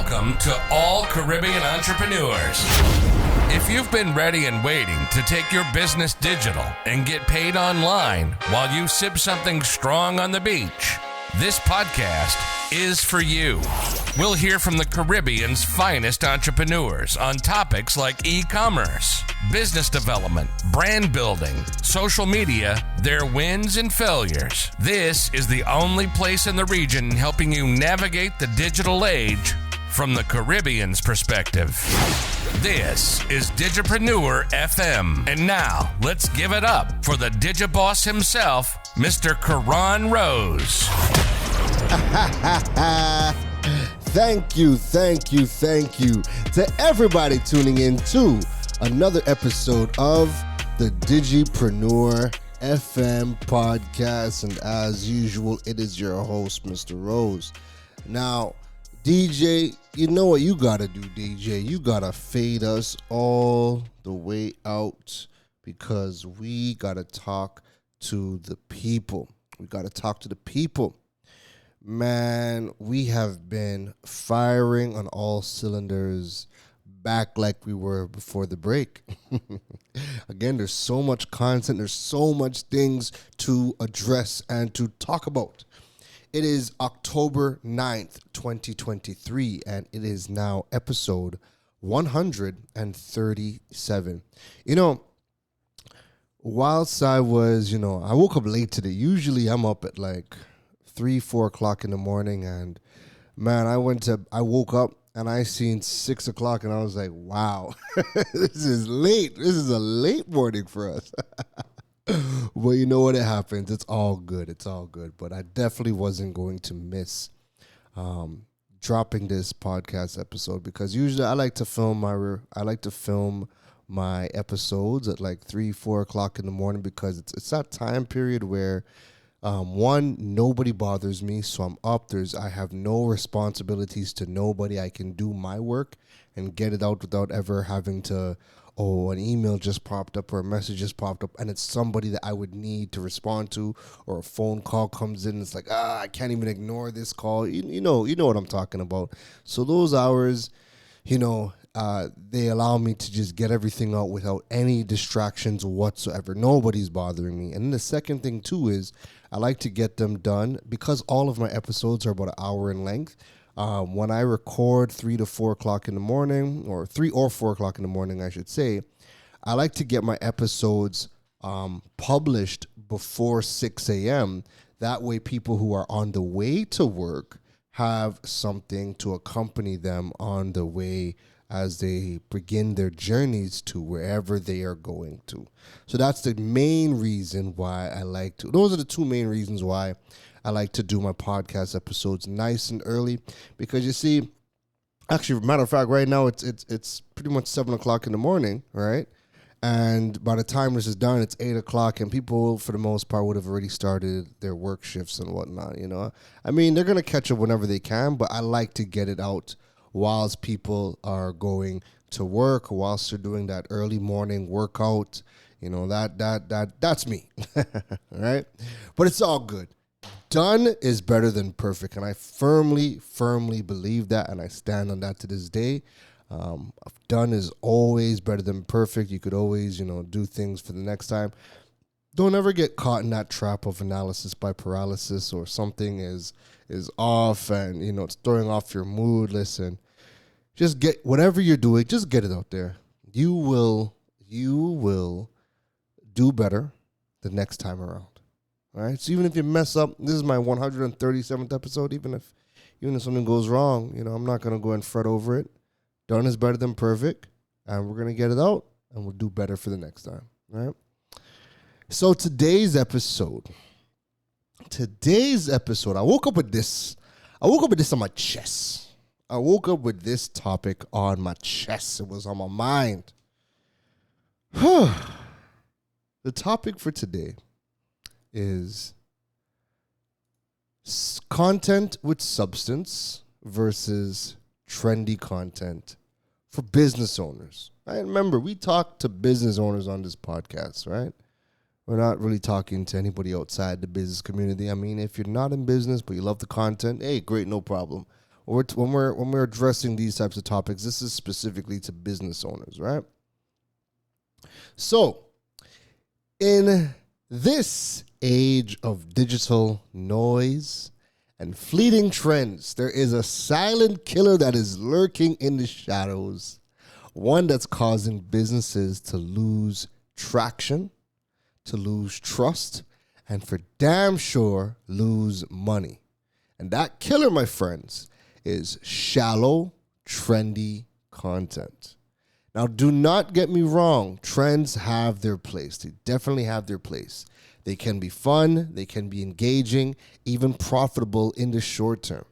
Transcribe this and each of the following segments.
Welcome to all Caribbean entrepreneurs. If you've been ready and waiting to take your business digital and get paid online while you sip something strong on the beach, this podcast is for you. We'll hear from the Caribbean's finest entrepreneurs on topics like e-commerce, business development, brand building, social media, their wins and failures. This is the only place in the region helping you navigate the digital age from the Caribbean's perspective. This is Digipreneur FM. And now, let's give it up for the Digiboss himself, Mr. Karan Rose. Thank you to everybody tuning in to another episode of the Digipreneur FM podcast. And as usual, it is your host, Mr. Rose. Now, DJ, you know what you gotta do, DJ. You gotta fade us all the way out because we gotta talk to the people. Man, we have been firing on all cylinders back like we were before the break. Again, there's so much content. There's so much things to address and to talk about. It is October 9th, 2023, and it is now episode 137. You know, whilst I was, I woke up late today. Usually I'm up at like 3-4 o'clock in the morning, and man, I woke up and I seen 6 o'clock and I was like, wow, this is late. This is a late morning for us. Well, you know what? It happens. It's all good. But I definitely wasn't going to miss dropping this podcast episode because usually I like to film my episodes at like 3-4 o'clock in the morning because it's that time period where one, nobody bothers me, so I'm up. I have no responsibilities to nobody. I can do my work and get it out without ever having to, an email just popped up or a message just popped up, and it's somebody that I would need to respond to, or a phone call comes in. It's like, I can't even ignore this call. You know what I'm talking about. So those hours, they allow me to just get everything out without any distractions whatsoever. Nobody's bothering me. And then the second thing, too, is I like to get them done because all of my episodes are about an hour in length. When I record 3 to 4 o'clock in the morning, or 3 or 4 o'clock in the morning, I should say, I like to get my episodes published before 6 a.m. That way people who are on the way to work have something to accompany them on the way as they begin their journeys to wherever they are going to. So that's the main reason why those are the two main reasons why I like to do my podcast episodes nice and early, because you see, actually, matter of fact, right now it's pretty much 7 o'clock in the morning, right? And by the time this is done, it's 8 o'clock, and people, for the most part, would have already started their work shifts and whatnot, I mean, they're going to catch up whenever they can, but I like to get it out whilst people are going to work, whilst they're doing that early morning workout. That's me, all right? But it's all good. Done is better than perfect, and I firmly believe that, and I stand on that to this day. Done is always better than perfect. You could always, do things for the next time. Don't ever get caught in that trap of analysis by paralysis, or something is off and, it's throwing off your mood. Listen, just get whatever you're doing, just get it out there. You will do better the next time around. All right. So even if you mess up, this is my 137th episode. Even if something goes wrong, I'm not going to go and fret over it. Done is better than perfect. And we're going to get it out and we'll do better for the next time. All right. So today's episode, I woke up with this on my chest. I woke up with this topic on my chest. It was on my mind. The topic for today is content with substance versus trendy content for business owners. Right? Remember, we talk to business owners on this podcast, right? We're not really talking to anybody outside the business community. I mean, if you're not in business but you love the content, hey, great, no problem. When we're addressing these types of topics, this is specifically to business owners, right? So, in this age of digital noise and fleeting trends, there is a silent killer that is lurking in the shadows, one that's causing businesses to lose traction, to lose trust, and for damn sure lose money. And that killer, my friends, is shallow, trendy content. Now, do not get me wrong. Trends have their place. They definitely have their place. They can be fun. They can be engaging, even profitable in the short term.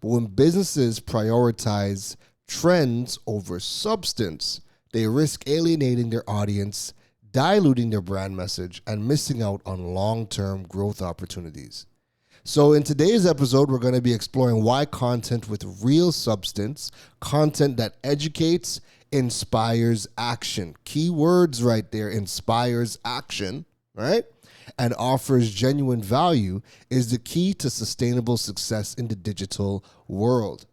But when businesses prioritize trends over substance, they risk alienating their audience, diluting their brand message, and missing out on long-term growth opportunities. So in today's episode, we're going to be exploring why content with real substance, content that educates, inspires action. Key words right there, inspires action, right? And offers genuine value is the key to sustainable success in the digital world.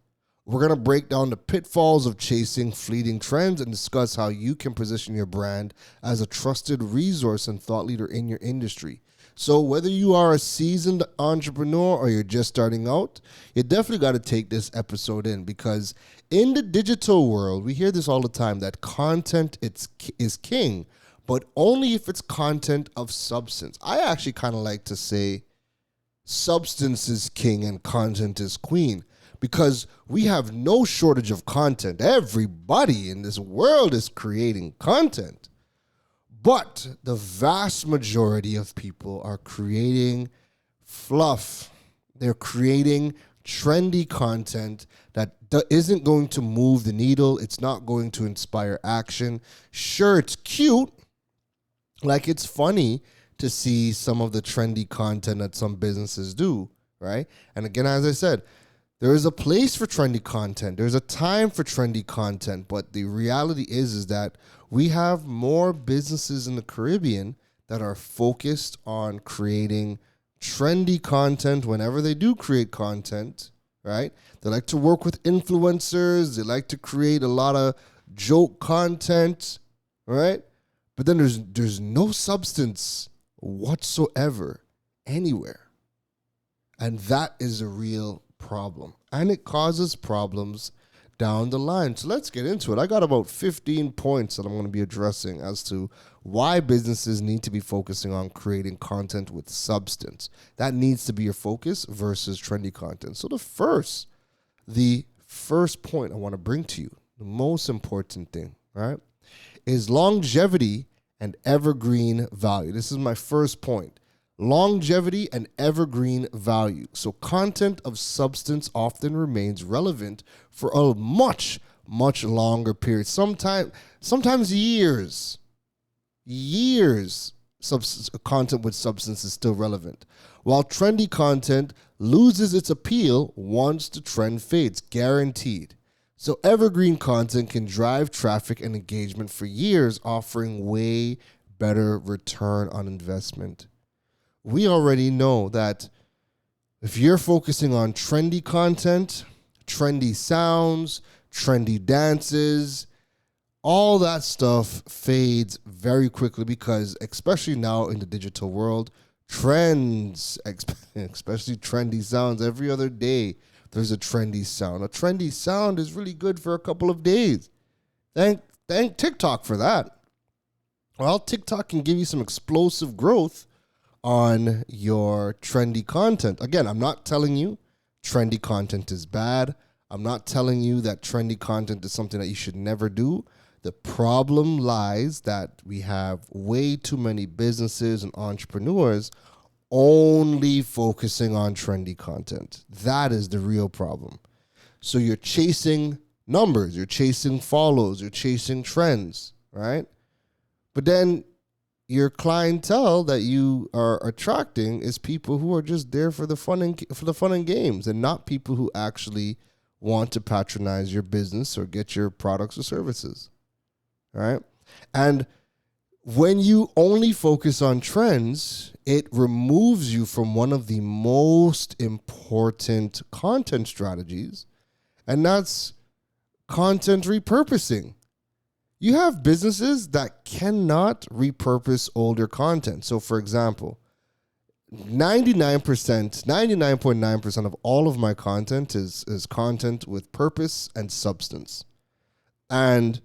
We're going to break down the pitfalls of chasing fleeting trends and discuss how you can position your brand as a trusted resource and thought leader in your industry. So whether you are a seasoned entrepreneur or you're just starting out, you definitely got to take this episode in, because in the digital world, we hear this all the time, that content is king, but only if it's content of substance. I actually kind of like to say substance is king and content is queen, because we have no shortage of content. Everybody in this world is creating content. But the vast majority of people are creating fluff. They're creating trendy content that isn't going to move the needle. It's not going to inspire action. Sure, it's cute. Like, it's funny to see some of the trendy content that some businesses do, right? And again, as I said, there is a place for trendy content. There's a time for trendy content. But the reality is that we have more businesses in the Caribbean that are focused on creating trendy content whenever they do create content, right? They like to work with influencers. They like to create a lot of joke content, right? But then there's no substance whatsoever anywhere. And that is a real problem. And it causes problems down the line. So let's get into it. I got about 15 points that I'm going to be addressing as to why businesses need to be focusing on creating content with substance. That needs to be your focus versus trendy content. So the first point I want to bring to you, the most important thing, right, is longevity and evergreen value. This is my first point. Longevity and evergreen value. So content of substance often remains relevant for a much, much longer period. Sometimes years. Content with substance is still relevant, while trendy content loses its appeal once the trend fades, guaranteed. So evergreen content can drive traffic and engagement for years, offering way better return on investment. We already know that if you're focusing on trendy content, trendy sounds, trendy dances, all that stuff fades very quickly, because especially now in the digital world, trends, especially trendy sounds, every other day there's a trendy sound. A trendy sound is really good for a couple of days. Thank TikTok for that. Well, TikTok can give you some explosive growth on your trendy content. Again, I'm not telling you trendy content is bad. I'm not telling you that trendy content is something that you should never do. The problem lies that we have way too many businesses and entrepreneurs only focusing on trendy content. That is the real problem. So you're chasing numbers, you're chasing follows, you're chasing trends, right? But then your clientele that you are attracting is people who are just there for the fun and games, and not people who actually want to patronize your business or get your products or services. All right? And when you only focus on trends, it removes you from one of the most important content strategies, and that's content repurposing. You have businesses that cannot repurpose older content. So, for example, 99.9% of all of my content is content with purpose and substance. And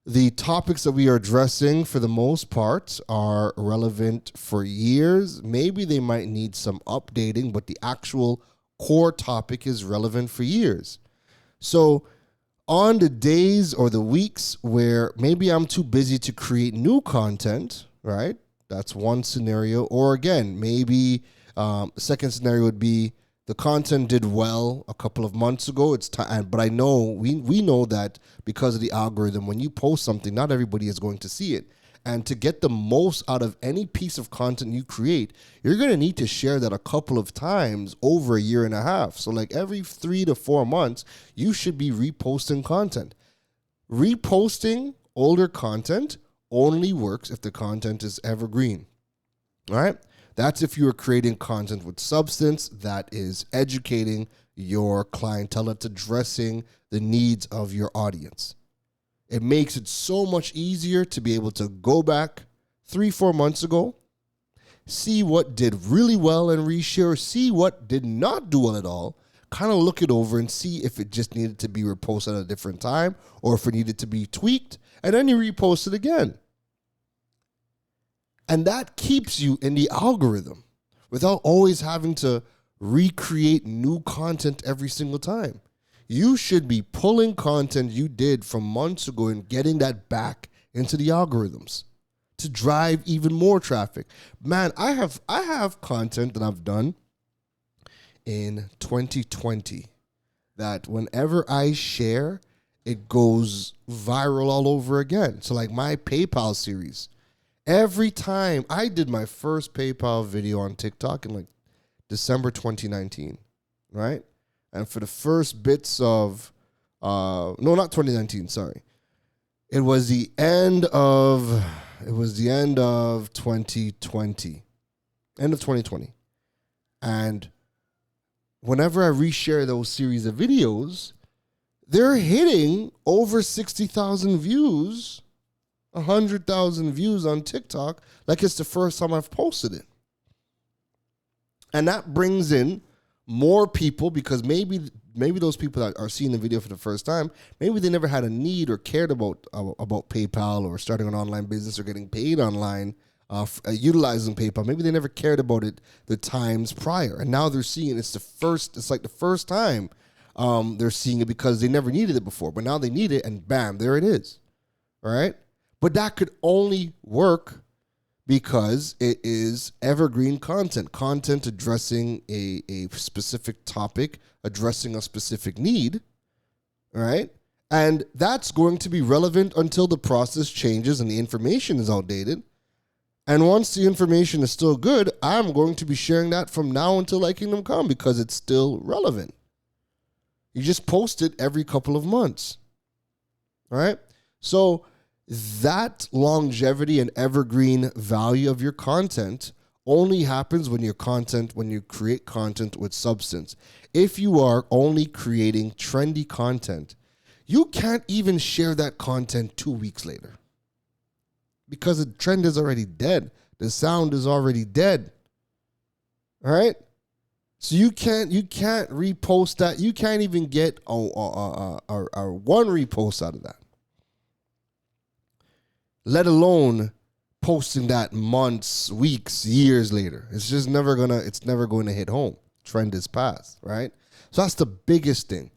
the topics that we are addressing, for the most part, are relevant for years. Maybe they might need some updating, but the actual core topic is relevant for years. So on the days or the weeks where maybe I'm too busy to create new content, right? That's one scenario. Or again, maybe the second scenario would be the content did well a couple of months ago. It's time, but I know we know that because of the algorithm, when you post something, not everybody is going to see it. And to get the most out of any piece of content you create, you're going to need to share that a couple of times over a year and a half. So like every 3 to 4 months, you should be reposting content. Reposting older content only works if the content is evergreen. All right? That's if you are creating content with substance that is educating your clientele, that's addressing the needs of your audience. It makes it so much easier to be able to go back 3-4 months ago, see what did really well and reshare, see what did not do well at all, kind of look it over and see if it just needed to be reposted at a different time or if it needed to be tweaked, and then you repost it again. And that keeps you in the algorithm without always having to recreate new content every single time. You should be pulling content you did from months ago and getting that back into the algorithms to drive even more traffic. Man, I have content that I've done in 2020 that whenever I share, it goes viral all over again. So like my PayPal series, every time I did my first PayPal video on TikTok in like December 2019, right? And for the first bits of, no, not 2019, sorry. It was the end of 2020. End of 2020. And whenever I reshare those series of videos, they're hitting over 60,000 views, 100,000 views on TikTok, like it's the first time I've posted it. And that brings in more people because maybe those people that are seeing the video for the first time, maybe they never had a need or cared about PayPal or starting an online business or getting paid online, utilizing PayPal. Maybe they never cared about it the times prior, and now they're seeing it's like the first time they're seeing it because they never needed it before, but now they need it, and bam, there it is. All right, but that could only work because it is evergreen content addressing a specific topic, addressing a specific need, all right? And that's going to be relevant until the process changes and the information is outdated. And once the information is still good, I'm going to be sharing that from now until Thy Kingdom Come because it's still relevant. You just post it every couple of months, all right? So that longevity and evergreen value of your content only happens when you create content with substance. If you are only creating trendy content, you can't even share that content 2 weeks later because the trend is already dead. The sound is already dead. All right? So you can't repost that. You can't even get a one repost out of that, let alone posting that months, weeks, years later. It's just never going to hit home. Trend is past, right? So that's the biggest thing,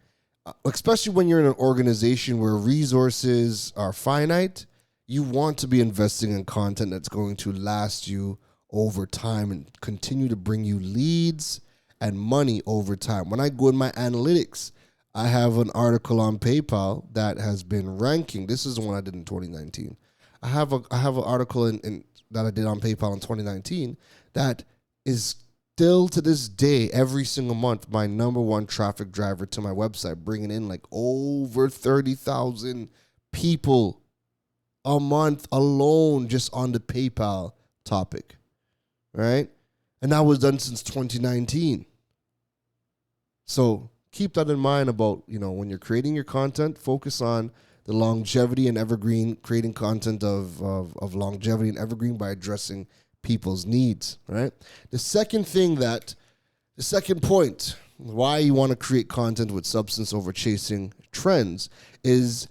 especially when you're in an organization where resources are finite. You want to be investing in content that's going to last you over time and continue to bring you leads and money over time. When I go in my analytics, I have an article on PayPal that has been ranking. This is the one I did in 2019. I have an article that I did on PayPal in 2019 that is still to this day, every single month, my number one traffic driver to my website, bringing in like over 30,000 people a month alone just on the PayPal topic, right? And that was done since 2019. So keep that in mind about, when you're creating your content, focus on the longevity and evergreen, creating content of longevity and evergreen by addressing people's needs, right? The second point, why you want to create content with substance over chasing trends is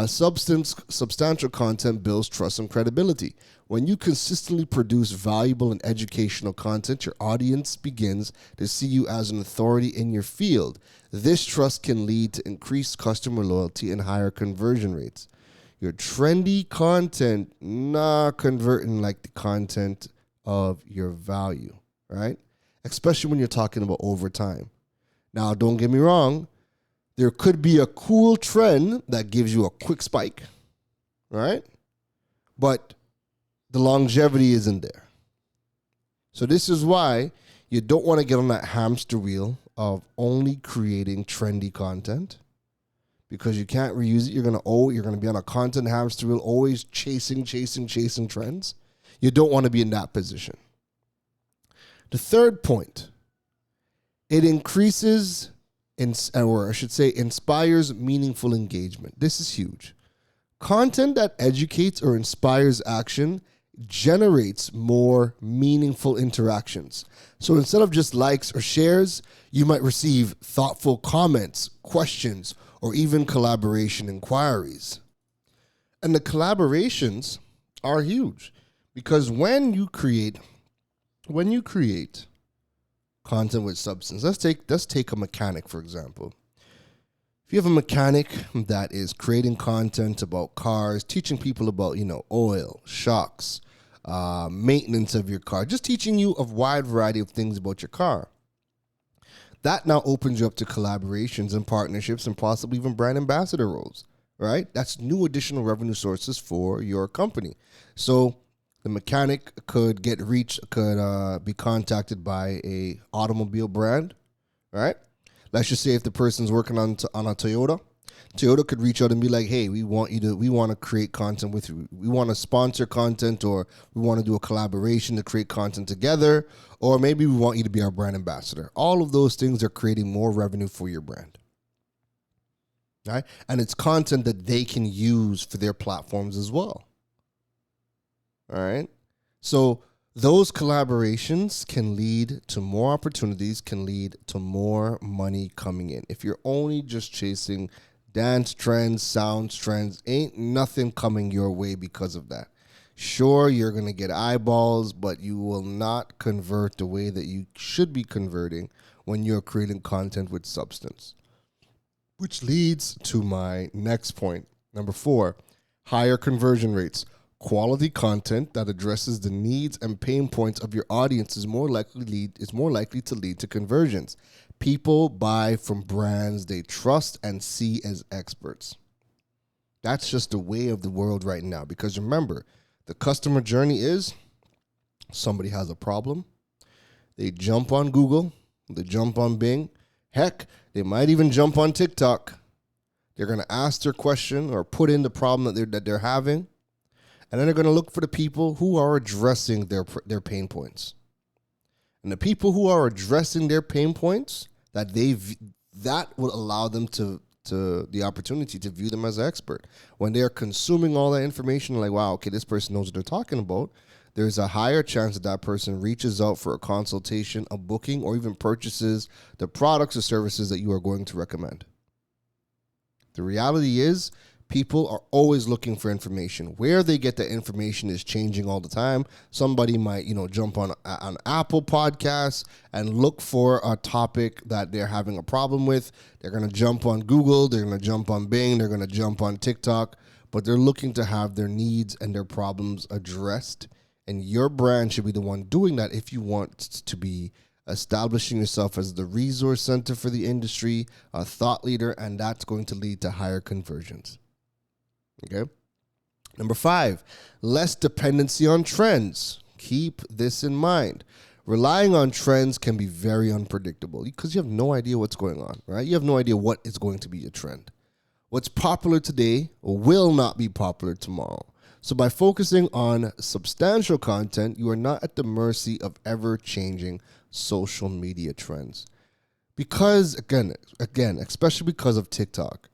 substantial content builds trust and credibility. When you consistently produce valuable and educational content, your audience begins to see you as an authority in your field. This trust can lead to increased customer loyalty and higher conversion rates. Your trendy content not converting like the content of your value, right? Especially when you're talking about over time. Now, don't get me wrong. There could be a cool trend that gives you a quick spike, right? But the longevity isn't there. So this is why you don't want to get on that hamster wheel of only creating trendy content, because you can't reuse it. You're going to be on a content hamster wheel, always chasing trends. You don't want to be in that position. The third point, it increases, inspires meaningful engagement. This is huge. Content that educates or inspires action generates more meaningful interactions. So instead of just likes or shares, you might receive thoughtful comments, questions, or even collaboration inquiries. And the collaborations are huge, because when you create content with substance, let's take a mechanic, for example. If you have a mechanic that is creating content about cars, teaching people about, oil, shocks, maintenance of your car, just teaching you a wide variety of things about your car, that now opens you up to collaborations and partnerships and possibly even brand ambassador roles, right? That's new additional revenue sources for your company. So the mechanic could be contacted by a automobile brand, right? Let's just say if the person's working on a Toyota could reach out and be like, hey, we want to create content with you. We want to sponsor content, or we want to do a collaboration to create content together, or maybe we want you to be our brand ambassador. All of those things are creating more revenue for your brand. Right? And it's content that they can use for their platforms as well. All right? So those collaborations can lead to more opportunities, can lead to more money coming in. If you're only just chasing dance trends, sound trends, ain't nothing coming your way because of that. Sure, you're going to get eyeballs, but you will not convert the way that you should be converting when you're creating content with substance. Which leads to my next point. Number 4, higher conversion rates. Quality content that addresses the needs and pain points of your audience is more likely to lead to conversions. People buy from brands they trust and see as experts. That's just the way of the world right now. Because remember, the customer journey is somebody has a problem. They jump on Google. They jump on Bing. Heck, they might even jump on TikTok. They're going to ask their question or put in the problem that they're having. And then they're going to look for the people who are addressing their pain points. And the people who are addressing their pain points, that will allow them to the opportunity to view them as an expert. When they're consuming all that information, like, wow, okay, this person knows what they're talking about, there's a higher chance that person reaches out for a consultation, a booking, or even purchases the products or services that you are going to recommend. The reality is, people are always looking for information. Where they get the information is changing all the time. Somebody might, jump on Apple Podcasts and look for a topic that they're having a problem with. They're going to jump on Google. They're going to jump on Bing. They're going to jump on TikTok. But they're looking to have their needs and their problems addressed. And your brand should be the one doing that if you want to be establishing yourself as the resource center for the industry, a thought leader, and that's going to lead to higher conversions. Okay. Number 5, less dependency on trends. Keep this in mind. Relying on trends can be very unpredictable because you have no idea what's going on, right? You have no idea what is going to be a trend. What's popular today will not be popular tomorrow. So by focusing on substantial content, you are not at the mercy of ever-changing social media trends. Because again, especially because of TikTok,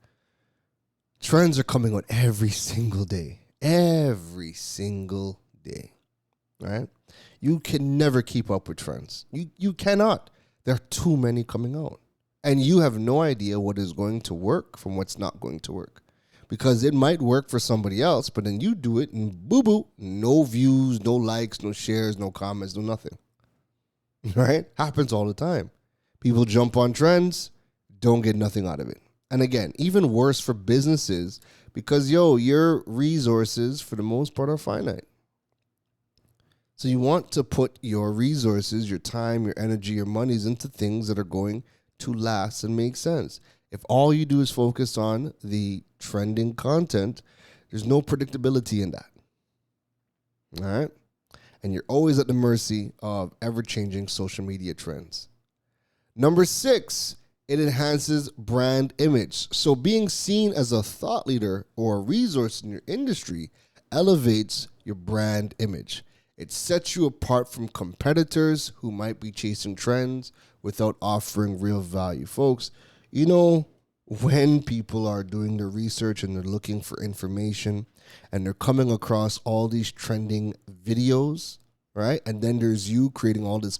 trends are coming out every single day. Every single day. Right? You can never keep up with trends. You cannot. There are too many coming out. And you have no idea what is going to work from what's not going to work. Because it might work for somebody else, but then you do it and boo-boo. No views, no likes, no shares, no comments, no nothing. Right? Happens all the time. People jump on trends, don't get nothing out of it. And again, even worse for businesses because, your resources, for the most part, are finite. So you want to put your resources, your time, your energy, your monies into things that are going to last and make sense. If all you do is focus on the trending content, there's no predictability in that. All right? And you're always at the mercy of ever-changing social media trends. Number 6, it enhances brand image. So being seen as a thought leader or a resource in your industry elevates your brand image. It sets you apart from competitors who might be chasing trends without offering real value. Folks, when people are doing their research and they're looking for information and they're coming across all these trending videos, right? And then there's you creating all this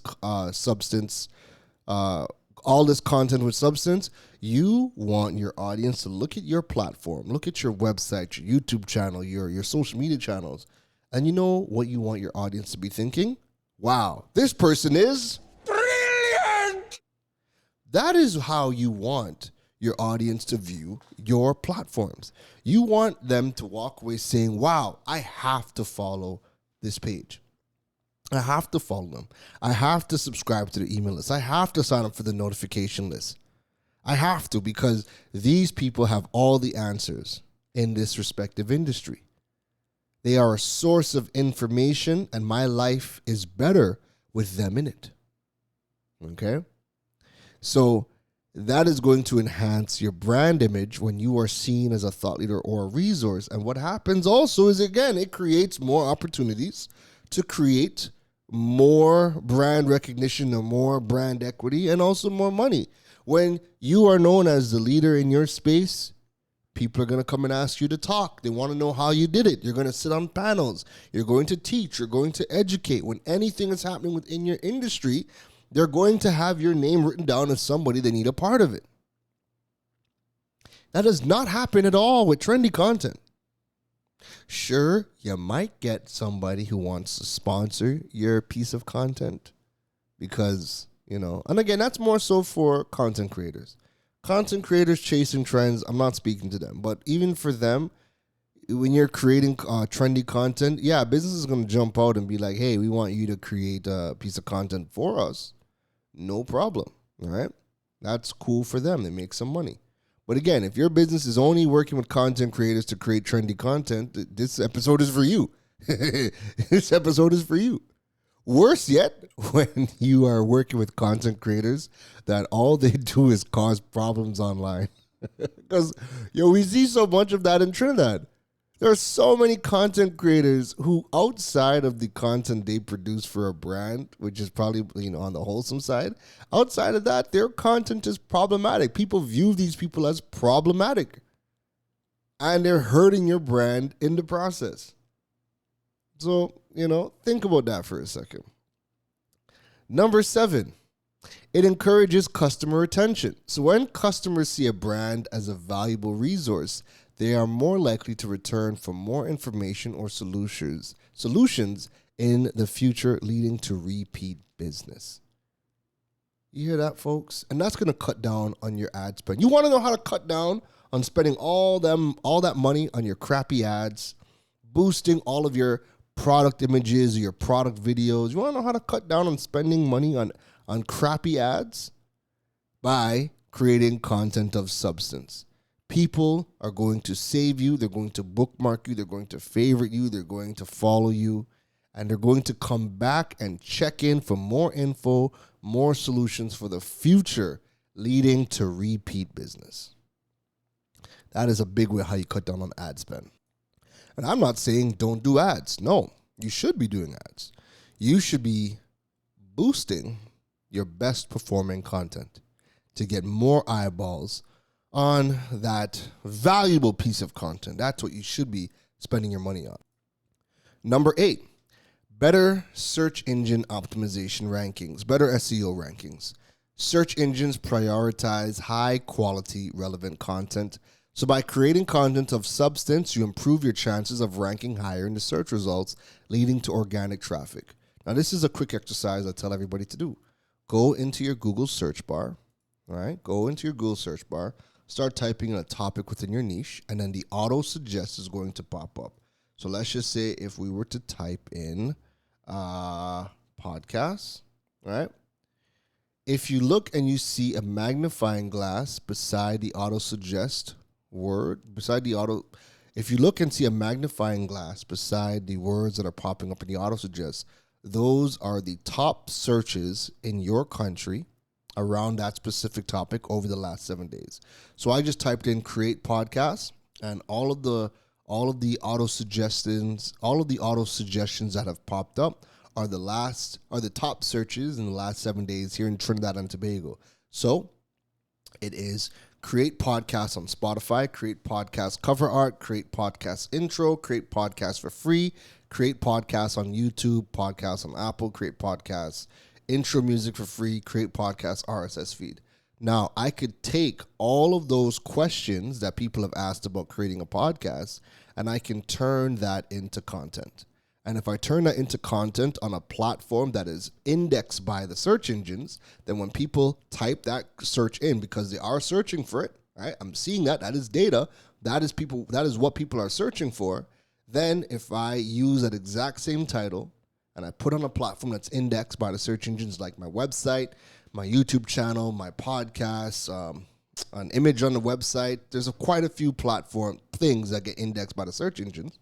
all this content with substance. You want your audience to look at your platform, look at your website, your YouTube channel, your social media channels. And you know what you want your audience to be thinking? Wow, this person is brilliant. That is how you want your audience to view your platforms. You want them to walk away saying, wow, I have to follow this page. I have to follow them. I have to subscribe to the email list. I have to sign up for the notification list. I have to, because these people have all the answers in this respective industry. They are a source of information, and my life is better with them in it. Okay? So that is going to enhance your brand image when you are seen as a thought leader or a resource. And what happens also is, again, it creates more opportunities to create more brand recognition or more brand equity and also more money. When you are known as the leader in your space, people are going to come and ask you to talk. They want to know how you did it. You're going to sit on panels. You're going to teach. You're going to educate. When anything is happening within your industry, they're going to have your name written down as somebody they need a part of it. That does not happen at all with trendy content. Sure, you might get somebody who wants to sponsor your piece of content because, and again, that's more so for content creators. Content creators chasing trends, I'm not speaking to them, but even for them, when you're creating trendy content, business is going to jump out and be like, hey, we want you to create a piece of content for us. No problem, all right? That's cool for them. They make some money. But again, if your business is only working with content creators to create trendy content, this episode is for you. This episode is for you. Worse yet, when you are working with content creators that all they do is cause problems online. Because, we see so much of that in Trinidad. There are so many content creators who, outside of the content they produce for a brand, which is probably, on the wholesome side, outside of that, their content is problematic. People view these people as problematic. And they're hurting your brand in the process. So, think about that for a second. Number 7, it encourages customer retention. So when customers see a brand as a valuable resource, they are more likely to return for more information or solutions in the future, leading to repeat business. You hear that, folks? And that's going to cut down on your ad spend. You want to know how to cut down on spending all that money on your crappy ads, boosting all of your product images or your product videos? You want to know how to cut down on spending money on crappy ads? By creating content of substance. People are going to save you. They're going to bookmark you. They're going to favorite you. They're going to follow you. And they're going to come back and check in for more info, more solutions for the future, leading to repeat business. That is a big way how you cut down on ad spend. And I'm not saying don't do ads. No, you should be doing ads. You should be boosting your best performing content. to get more eyeballs on that valuable piece of content. That's what you should be spending your money on. Number 8, better search engine optimization rankings, better SEO rankings. Search engines prioritize high quality, relevant content. So by creating content of substance, you improve your chances of ranking higher in the search results, leading to organic traffic. Now, this is a quick exercise I tell everybody to do. Go into your Google search bar, all right? Go into your Google search bar, start typing in a topic within your niche, and then the auto suggest is going to pop up. So let's just say if we were to type in podcasts, right? If you look and you see a magnifying glass beside the auto suggest word, if you look and see a magnifying glass beside the words that are popping up in the auto suggest, those are the top searches in your country around that specific topic over the last 7 days. So I just typed in create podcasts, and all of the auto suggestions that have popped up are the top searches in the last 7 days here in Trinidad and Tobago. So it is create podcasts on Spotify, create podcast cover art, create podcast intro, create podcasts for free, create podcasts on YouTube, podcasts on Apple, create podcasts, intro music for free, create podcasts, RSS feed. Now, I could take all of those questions that people have asked about creating a podcast, and I can turn that into content. And if I turn that into content on a platform that is indexed by the search engines, then when people type that search in, because they are searching for it, right? I'm seeing that. That is data. That is what people are searching for. Then if I use that exact same title and I put on a platform that's indexed by the search engines, like my website, my YouTube channel, my podcast, an image on the website, there's quite a few platform things that get indexed by the search engines,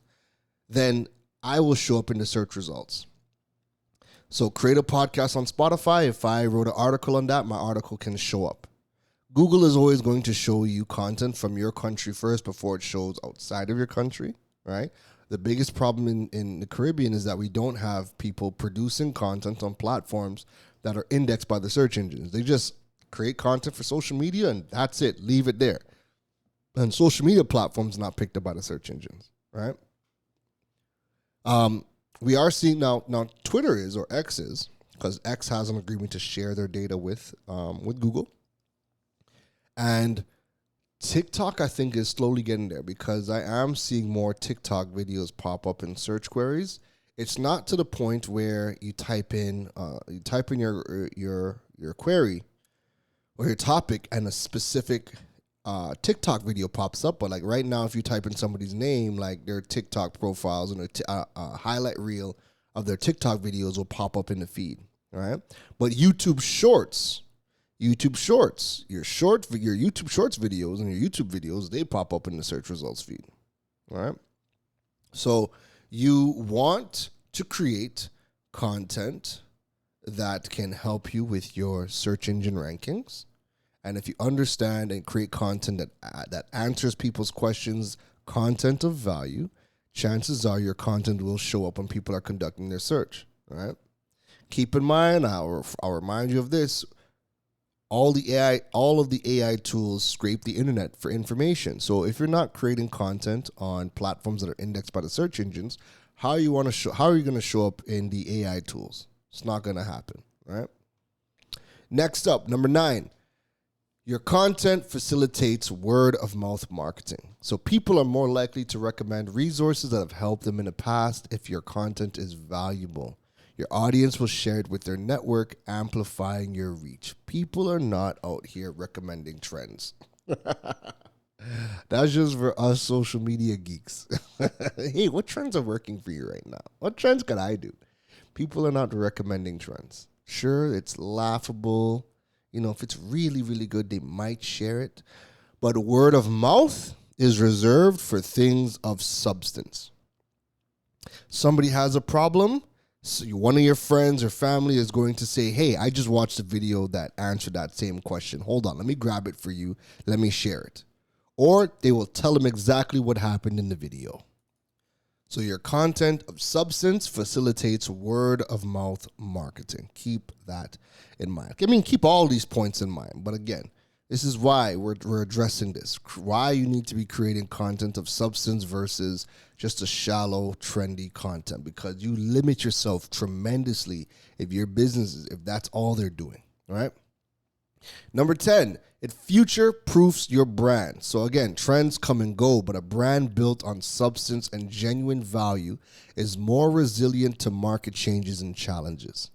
then I will show up in the search results. So create a podcast on Spotify. If I wrote an article on that, my article can show up. Google is always going to show you content from your country first before it shows outside of your country, right? The biggest problem in the Caribbean is that we don't have people producing content on platforms that are indexed by the search engines. They just create content for social media and that's it. Leave it there. And social media platforms not picked up by the search engines, right? We are seeing now Twitter is, or X is, because X has an agreement to share their data with Google. And TikTok, I think, is slowly getting there because I am seeing more TikTok videos pop up in search queries. It's not to the point where you type in your query or your topic and a specific TikTok video pops up, but like right now, if you type in somebody's name, like their TikTok profiles and a highlight reel of their TikTok videos will pop up in the feed, right? But YouTube Shorts, your YouTube Shorts videos and your YouTube videos, they pop up in the search results feed, all right? So you want to create content that can help you with your search engine rankings. And if you understand and create content that answers people's questions, content of value, chances are your content will show up when people are conducting their search, right? Keep in mind, I'll remind you of this, all of the AI tools scrape the internet for information. So if you're not creating content on platforms that are indexed by the search engines, how are you going to show up in the AI tools? It's not going to happen, right? Next up, number 9. Your content facilitates word-of-mouth marketing. So people are more likely to recommend resources that have helped them in the past if your content is valuable. Your audience will share it with their network, amplifying your reach. People are not out here recommending trends. That's just for us social media geeks. Hey, what trends are working for you right now? What trends can I do? People are not recommending trends. Sure, it's laughable. You know, if it's really, really good, they might share it. But word of mouth is reserved for things of substance. Somebody has a problem. So one of your friends or family is going to say, hey, I just watched a video that answered that same question. Hold on, let me grab it for you. Let me share it. Or they will tell them exactly what happened in the video. So your content of substance facilitates word of mouth marketing. Keep that in mind. I mean, keep all these points in mind. But again, This is why we're addressing this. Why you need to be creating content of substance versus just a shallow, trendy content, because you limit yourself tremendously if your businesses, if that's all they're doing. All right. Number 10, it future proofs your brand. So again, trends come and go, but a brand built on substance and genuine value is more resilient to market changes and challenges.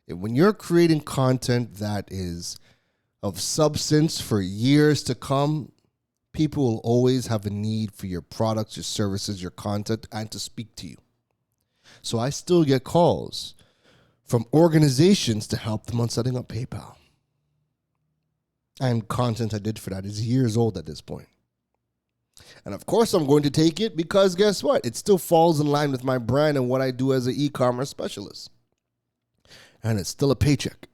And when you're creating content that is of substance for years to come, people will always have a need for your products, your services, your content, and to speak to you. So I still get calls from organizations to help them on setting up PayPal. And content I did for that is years old at this point. And of course I'm going to take it because guess what? It still falls in line with my brand and what I do as an e-commerce specialist. And it's still a paycheck,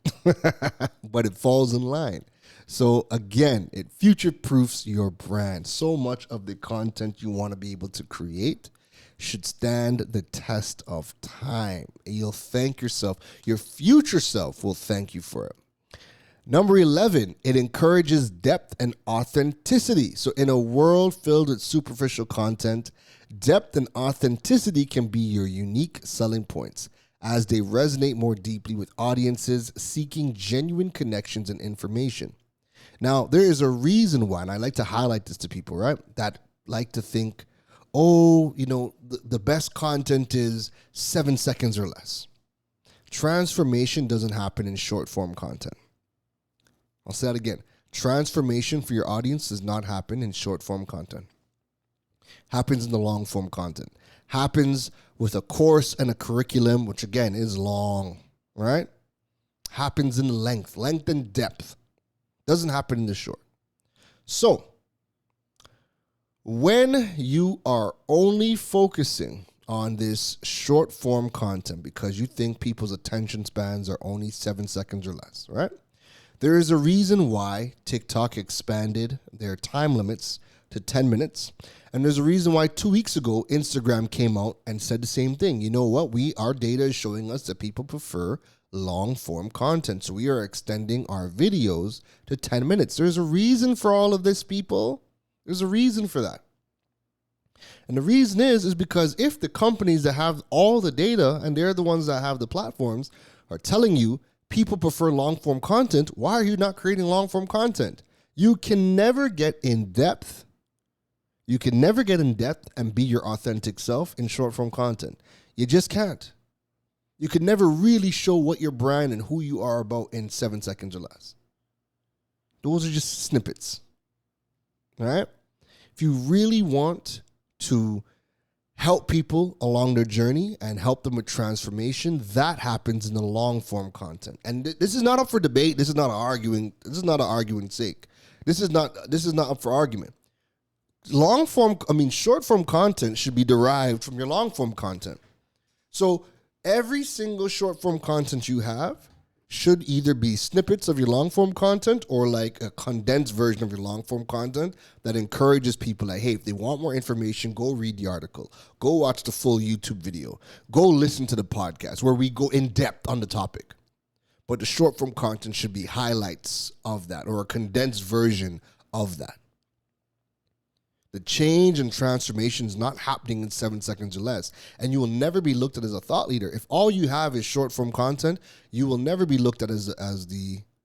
but it falls in line. So again, it future-proofs your brand. So much of the content you want to be able to create should stand the test of time. You'll thank yourself. Your future self will thank you for it. Number 11, it encourages depth and authenticity. So in a world filled with superficial content, depth and authenticity can be your unique selling points, as they resonate more deeply with audiences seeking genuine connections and information. Now, there is a reason why, and I like to highlight this to people, right, that like to think, oh, the best content is 7 seconds or less. Transformation doesn't happen in short form content. I'll say that again. Transformation for your audience does not happen in short form content. Happens in the long form content. Happens with a course and a curriculum, which again is long, right? Happens in length and depth. Doesn't happen in the short. So, when you are only focusing on this short form content because you think people's attention spans are only 7 seconds or less, right? There is a reason why TikTok expanded their time limits to 10 minutes. And there's a reason why 2 weeks ago, Instagram came out and said the same thing. You know what? Our data is showing us that people prefer long form content. So we are extending our videos to 10 minutes. There's a reason for all of this, people. There's a reason for that. And the reason is because if the companies that have all the data and they're the ones that have the platforms are telling you people prefer long form content, why are you not creating long form content? You can never get in depth. You can never get in depth and be your authentic self in short form content. You just can't. You can never really show what your brand and who you are about in 7 seconds or less. Those are just snippets. All right? If you really want to help people along their journey and help them with transformation, that happens in the long form content. And this is not up for debate. This is not arguing. This is not an arguing sake. This is not up for argument. Short form content should be derived from your long form content. So every single short form content you have should either be snippets of your long form content or like a condensed version of your long form content that encourages people like, hey, if they want more information, go read the article, go watch the full YouTube video, go listen to the podcast where we go in depth on the topic. But the short form content should be highlights of that or a condensed version of that. The change and transformation is not happening in 7 seconds or less. And you will never be looked at as a thought leader. If all you have is short form content, you will never be looked at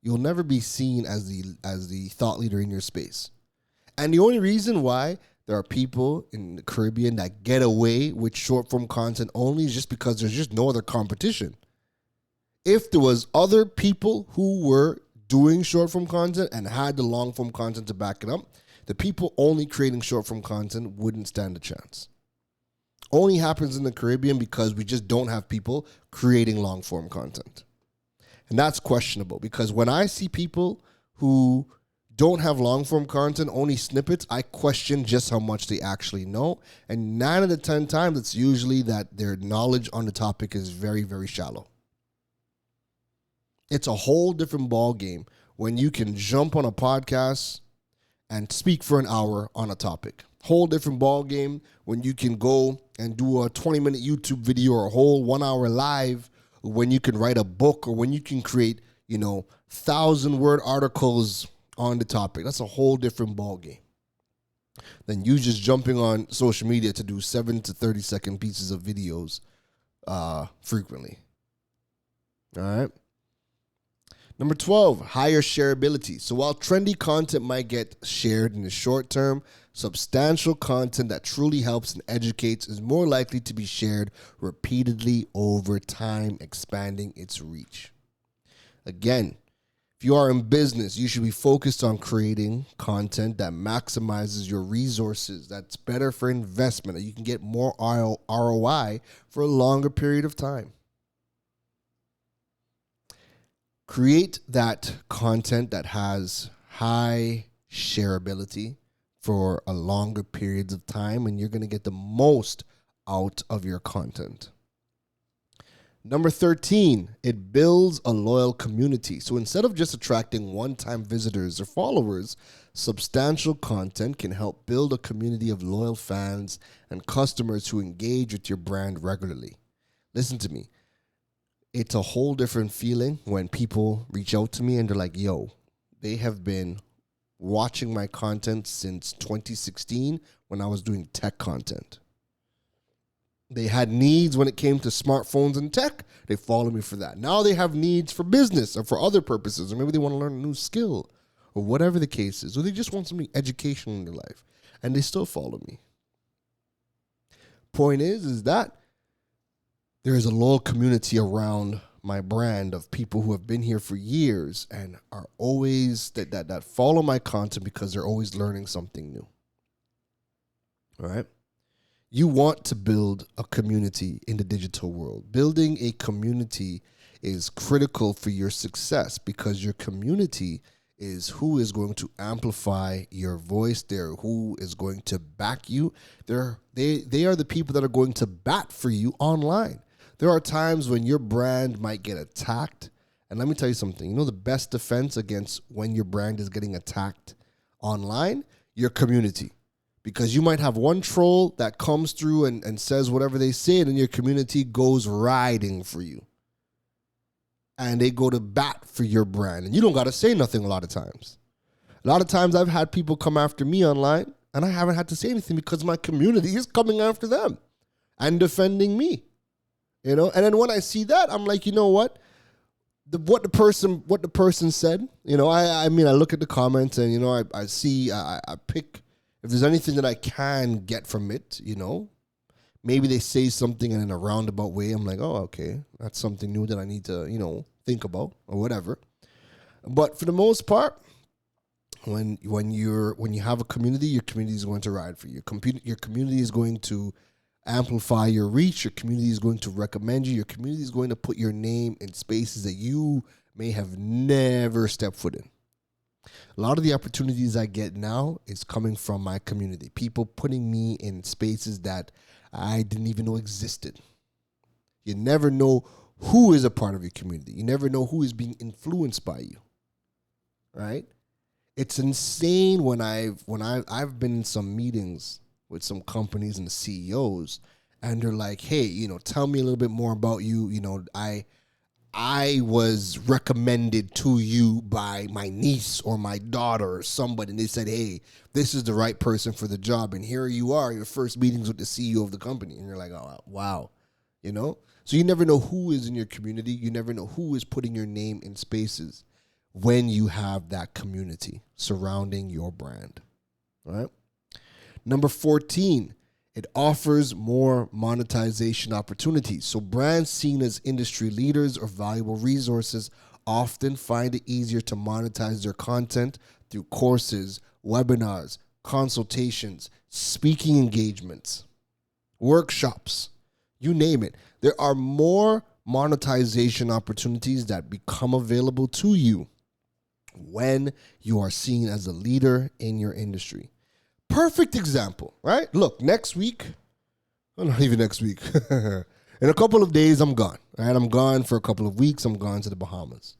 you'll never be seen as the thought leader in your space. And the only reason why there are people in the Caribbean that get away with short form content only is just because there's just no other competition. If there was other people who were doing short form content and had the long form content to back it up, the people only creating short form content wouldn't stand a chance. Only happens in the Caribbean because we just don't have people creating long form content. And that's questionable because when I see people who don't have long form content, only snippets, I question just how much they actually know. And 9 out of 10 times, it's usually that their knowledge on the topic is very, very shallow. It's a whole different ball game when you can jump on a podcast and speak for an hour on a topic. Whole different ball game when you can go and do a 20-minute YouTube video or a whole 1 hour live, when you can write a book or when you can create, 1,000-word articles on the topic. That's a whole different ballgame than you just jumping on social media to do 7 to 30-second pieces of videos frequently. All right. Number 12, higher shareability. So while trendy content might get shared in the short term, substantial content that truly helps and educates is more likely to be shared repeatedly over time, expanding its reach. Again, if you are in business, you should be focused on creating content that maximizes your resources, that's better for investment, that you can get more ROI for a longer period of time. Create that content that has high shareability for a longer periods of time, and you're going to get the most out of your content. Number 13, it builds a loyal community. So instead of just attracting one-time visitors or followers, substantial content can help build a community of loyal fans and customers who engage with your brand regularly. Listen to me. It's a whole different feeling when people reach out to me and they're like, yo, they have been watching my content since 2016 when I was doing tech content. They had needs when it came to smartphones and tech. They follow me for that. Now they have needs for business or for other purposes, or maybe they want to learn a new skill or whatever the case is, or they just want something educational in their life, and they still follow me. Point is that there is a loyal community around my brand of people who have been here for years and are always that follow my content because they're always learning something new. All right. You want to build a community in the digital world. Building a community is critical for your success because your community is who is going to amplify your voice. They're who is going to back you. They are the people that are going to bat for you online. There are times when your brand might get attacked. And let me tell you something. You know the best defense against when your brand is getting attacked online? Your community. Because you might have one troll that comes through and says whatever they say, and then your community goes riding for you. And they go to bat for your brand. And you don't got to say nothing a lot of times. A lot of times I've had people come after me online, and I haven't had to say anything because my community is coming after them and defending me. You know, and then when I see that, I'm like, you know what? What the person said, you know, I mean, I look at the comments and, you know, I see, I pick, if there's anything that I can get from it, you know, maybe they say something in a roundabout way. I'm like, oh, okay, that's something new that I need to, you know, think about or whatever. But for the most part, when you have a community, your community is going to ride for you. Your community is going to amplify your reach. Your community is going to recommend you. Your community is going to put your name in spaces that you may have never stepped foot in. A lot of the opportunities I get now is coming from my community. People putting me in spaces that I didn't even know existed. You never know who is a part of your community. You never know who is being influenced by you. Right? It's insane when I've been in some meetings with some companies and the CEOs, and they're like, hey, you know, tell me a little bit more about you. You know, I was recommended to you by my niece or my daughter or somebody, and they said, hey, this is the right person for the job, and here you are, your first meetings with the CEO of the company, and you're like, oh, wow, you know? So you never know who is in your community. You never know who is putting your name in spaces when you have that community surrounding your brand, right? Number 14, it offers more monetization opportunities. So brands seen as industry leaders or valuable resources often find it easier to monetize their content through courses, webinars, consultations, speaking engagements, workshops, you name it. There are more monetization opportunities that become available to you when you are seen as a leader in your industry. Perfect example, right? Look, next week, well, not even next week. In a couple of days, I'm gone. Right? I'm gone for a couple of weeks. I'm gone to the Bahamas.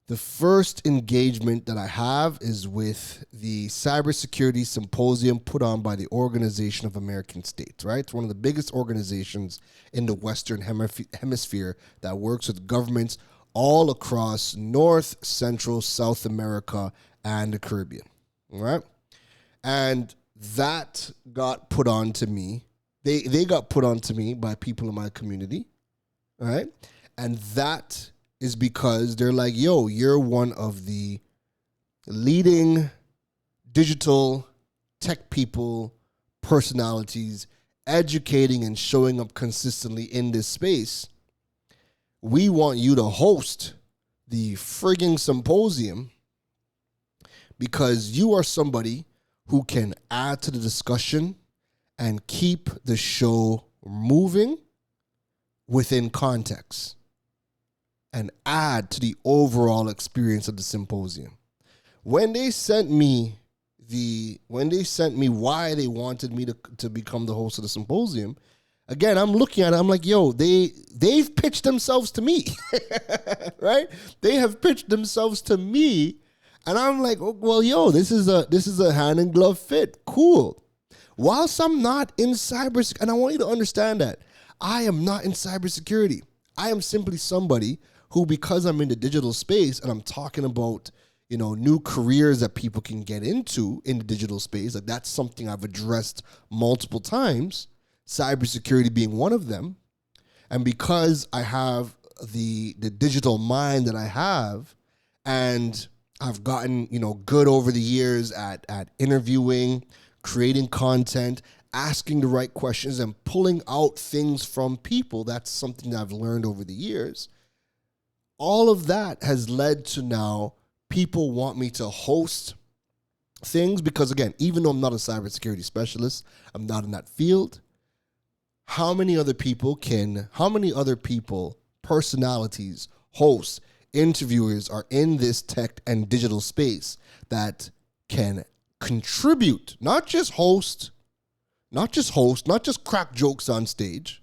The first engagement that I have is with the cybersecurity symposium put on by the Organization of American States, right? It's one of the biggest organizations in the Western Hemisphere that works with governments all across North, Central, South America, and the Caribbean. All right. And that got put on to me. They got put on to me by people in my community. All right. And that is because they're like, yo, you're one of the leading digital tech people, personalities, educating and showing up consistently in this space. We want you to host the frigging symposium because you are somebody who can add to the discussion and keep the show moving within context and add to the overall experience of the symposium. When they sent me why they wanted me to become the host of the symposium, again, I'm looking at it, I'm like, yo, they've pitched themselves to me, right? They have pitched themselves to me, and I'm like, oh, well, yo, this is a hand in glove fit, cool. Whilst I'm not in cybersecurity, and I want you to understand that I am not in cybersecurity. I am simply somebody who, because I'm in the digital space and I'm talking about, new careers that people can get into in the digital space, like that's something I've addressed multiple times, cybersecurity being one of them. And because I have the digital mind that I have, and I've gotten, good over the years at interviewing, creating content, asking the right questions, and pulling out things from people, that's something that I've learned over the years. All of that has led to now people want me to host things because, again, even though I'm not a cybersecurity specialist, I'm not in that field. How many other people, personalities, hosts, interviewers are in this tech and digital space that can contribute, not just crack jokes on stage,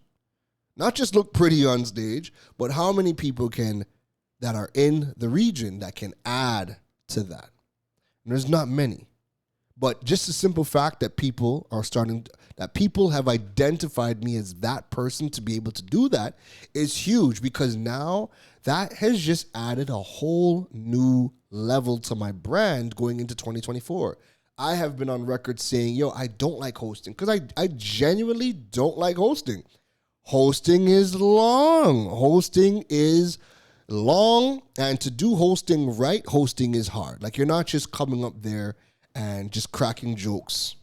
not just look pretty on stage, but how many people that are in the region that can add to that? And there's not many. But just the simple fact that people have identified me as that person to be able to do that is huge, because now that has just added a whole new level to my brand going into 2024. I have been on record saying, yo, I don't like hosting, because I genuinely don't like hosting. Hosting is long. And to do hosting right, hosting is hard. Like, you're not just coming up there and just cracking jokes.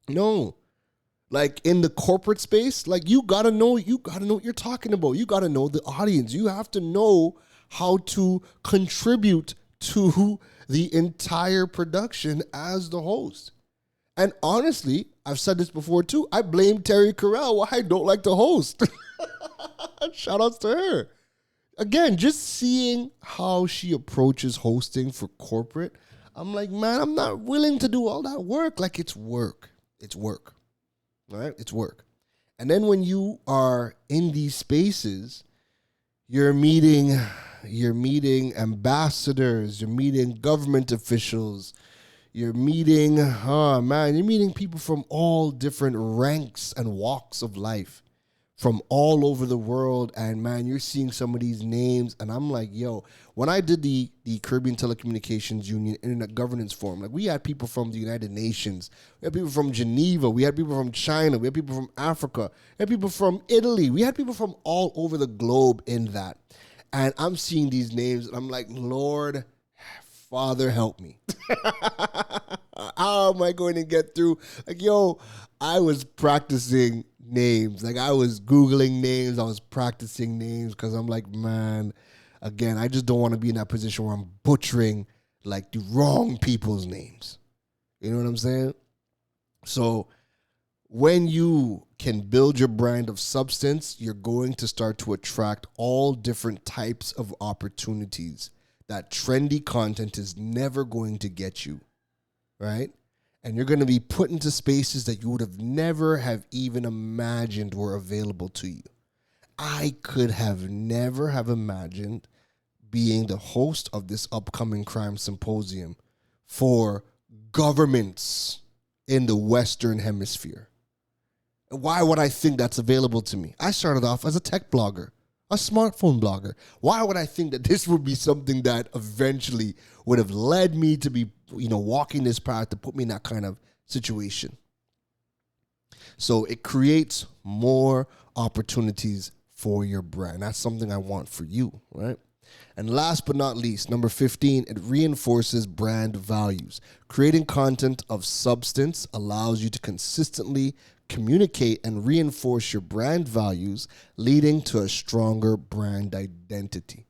No. Like, in the corporate space, like, you gotta know what you're talking about. You gotta know the audience. You have to know how to contribute to the entire production as the host. And honestly, I've said this before too, I blame Terry Carell why I don't like to host. Shout outs to her. Again, just seeing how she approaches hosting for corporate, I'm like, man, I'm not willing to do all that work. Like, it's work. It's work. All right? It's work. And then when you are in these spaces, you're meeting ambassadors, you're meeting government officials, you're meeting people from all different ranks and walks of life, from all over the world. And man, you're seeing some of these names, and I'm like, yo, when I did the Caribbean Telecommunications Union Internet Governance Forum, like, we had people from the United Nations, we had people from Geneva, we had people from China, we had people from Africa, we had people from Italy, we had people from all over the globe in that. And I'm seeing these names, and I'm like, Lord, Father, help me. How am I going to get through? Like, yo, I was practicing names. Like, I was Googling names. I was practicing names because I'm like, man, again, I just don't want to be in that position where I'm butchering, like, the wrong people's names. You know what I'm saying? So when you can build your brand of substance, you're going to start to attract all different types of opportunities that trendy content is never going to get you, right? And you're going to be put into spaces that you would have never have even imagined were available to you. I could have never have imagined being the host of this upcoming crime symposium for governments in the Western Hemisphere. Why would I think that's available to me? I started off as a tech blogger. a smartphone blogger. Why would I think that this would be something that eventually would have led me to be, walking this path to put me in that kind of situation? So it creates more opportunities for your brand. That's something I want for you, right? And last but not least, number 15, it reinforces brand values. Creating content of substance allows you to consistently communicate and reinforce your brand values, leading to a stronger brand identity.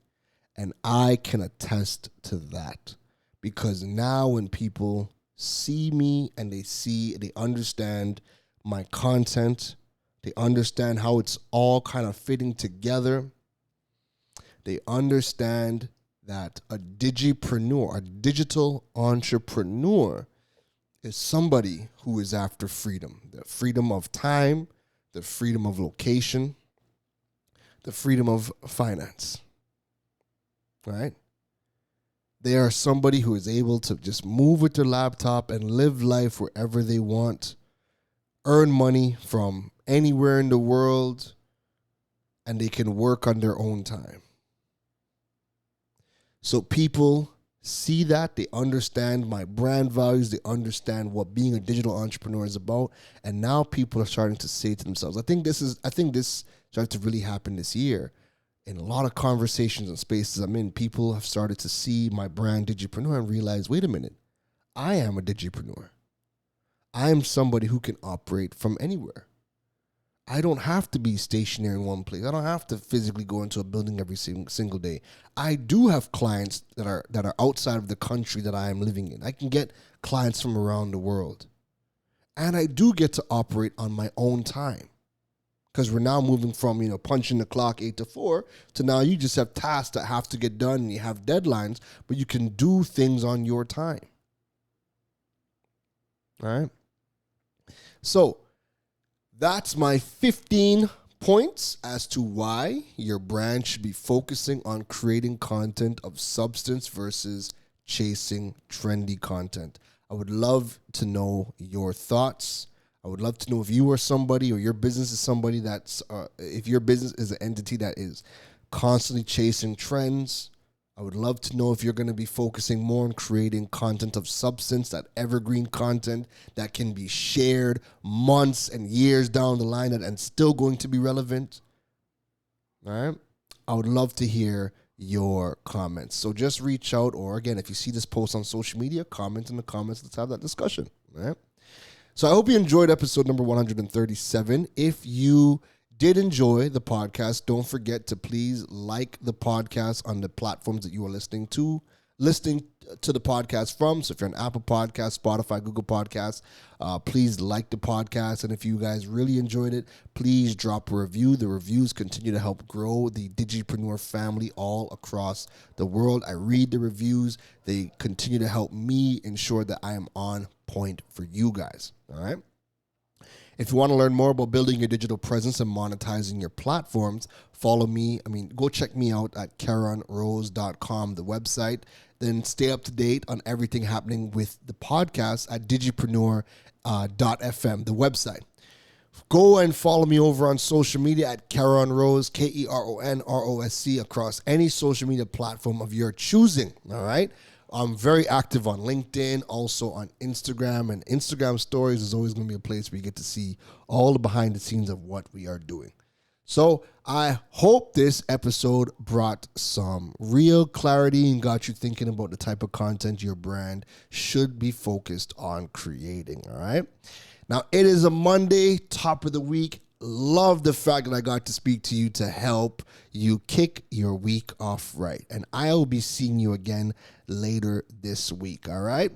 And I can attest to that, because now when people see me and they understand my content, they understand how it's all kind of fitting together. They understand that a digipreneur, a digital entrepreneur, is somebody who is after freedom. The freedom of time, the freedom of location, the freedom of finance. Right? They are somebody who is able to just move with their laptop and live life wherever they want, earn money from anywhere in the world, and they can work on their own time. So people see that, they understand my brand values, they understand what being a digital entrepreneur is about, and now people are starting to say to themselves, I think this started to really happen this year. In a lot of conversations and spaces I'm in, people have started to see my brand Digipreneur and realize, wait a minute, I am a Digipreneur. I am somebody who can operate from anywhere. I don't have to be stationary in one place. I don't have to physically go into a building every single day. I do have clients that are outside of the country that I am living in. I can get clients from around the world. And I do get to operate on my own time. Because we're now moving from, punching the clock 8 to 4 to now you just have tasks that have to get done and you have deadlines, but you can do things on your time. All right? So, that's my 15 points as to why your brand should be focusing on creating content of substance versus chasing trendy content. I would love to know your thoughts. I would love to know if you are somebody or your business is somebody that's, if your business is an entity that is constantly chasing trends. I would love to know if you're going to be focusing more on creating content of substance, that evergreen content that can be shared months and years down the line and still going to be relevant. All right. I would love to hear your comments. So just reach out, or again, if you see this post on social media, comment in the comments. Let's have that discussion. All right. So I hope you enjoyed episode number 137. If you did enjoy the podcast, don't forget to please like the podcast on the platforms that you are listening to the podcast from. So if you're on Apple Podcasts, Spotify, Google Podcasts, please like the podcast. And if you guys really enjoyed it, please drop a review. The reviews continue to help grow the Digipreneur family all across the world. I read the reviews. They continue to help me ensure that I am on point for you guys. All right. If you want to learn more about building your digital presence and monetizing your platforms, follow me. Go check me out at caronrose.com, the website. Then stay up to date on everything happening with the podcast at digipreneur.fm, the website. Go and follow me over on social media at Caron Rose, KERONROSC, across any social media platform of your choosing, all right? I'm very active on LinkedIn, also on Instagram, and Instagram stories is always going to be a place where you get to see all the behind the scenes of what we are doing. So I hope this episode brought some real clarity and got you thinking about the type of content your brand should be focused on creating, all right? Now, it is a Monday, top of the week. Love the fact that I got to speak to you to help you kick your week off right. And I will be seeing you again later this week, all right?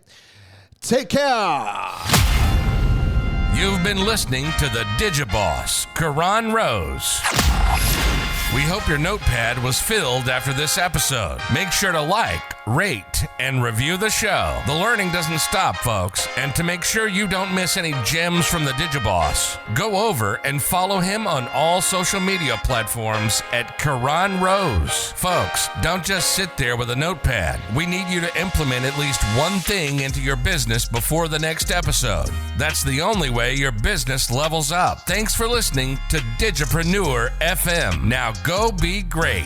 Take care. You've been listening to the Digiboss, Caron Rose. We hope your notepad was filled after this episode. Make sure to like, rate, and review the show. The learning doesn't stop, folks. And to make sure you don't miss any gems from the Digiboss, go over and follow him on all social media platforms at Karan Rose. Folks, don't just sit there with a notepad. We need you to implement at least one thing into your business before the next episode. That's the only way your business levels up. Thanks for listening to Digipreneur FM. Now go be great.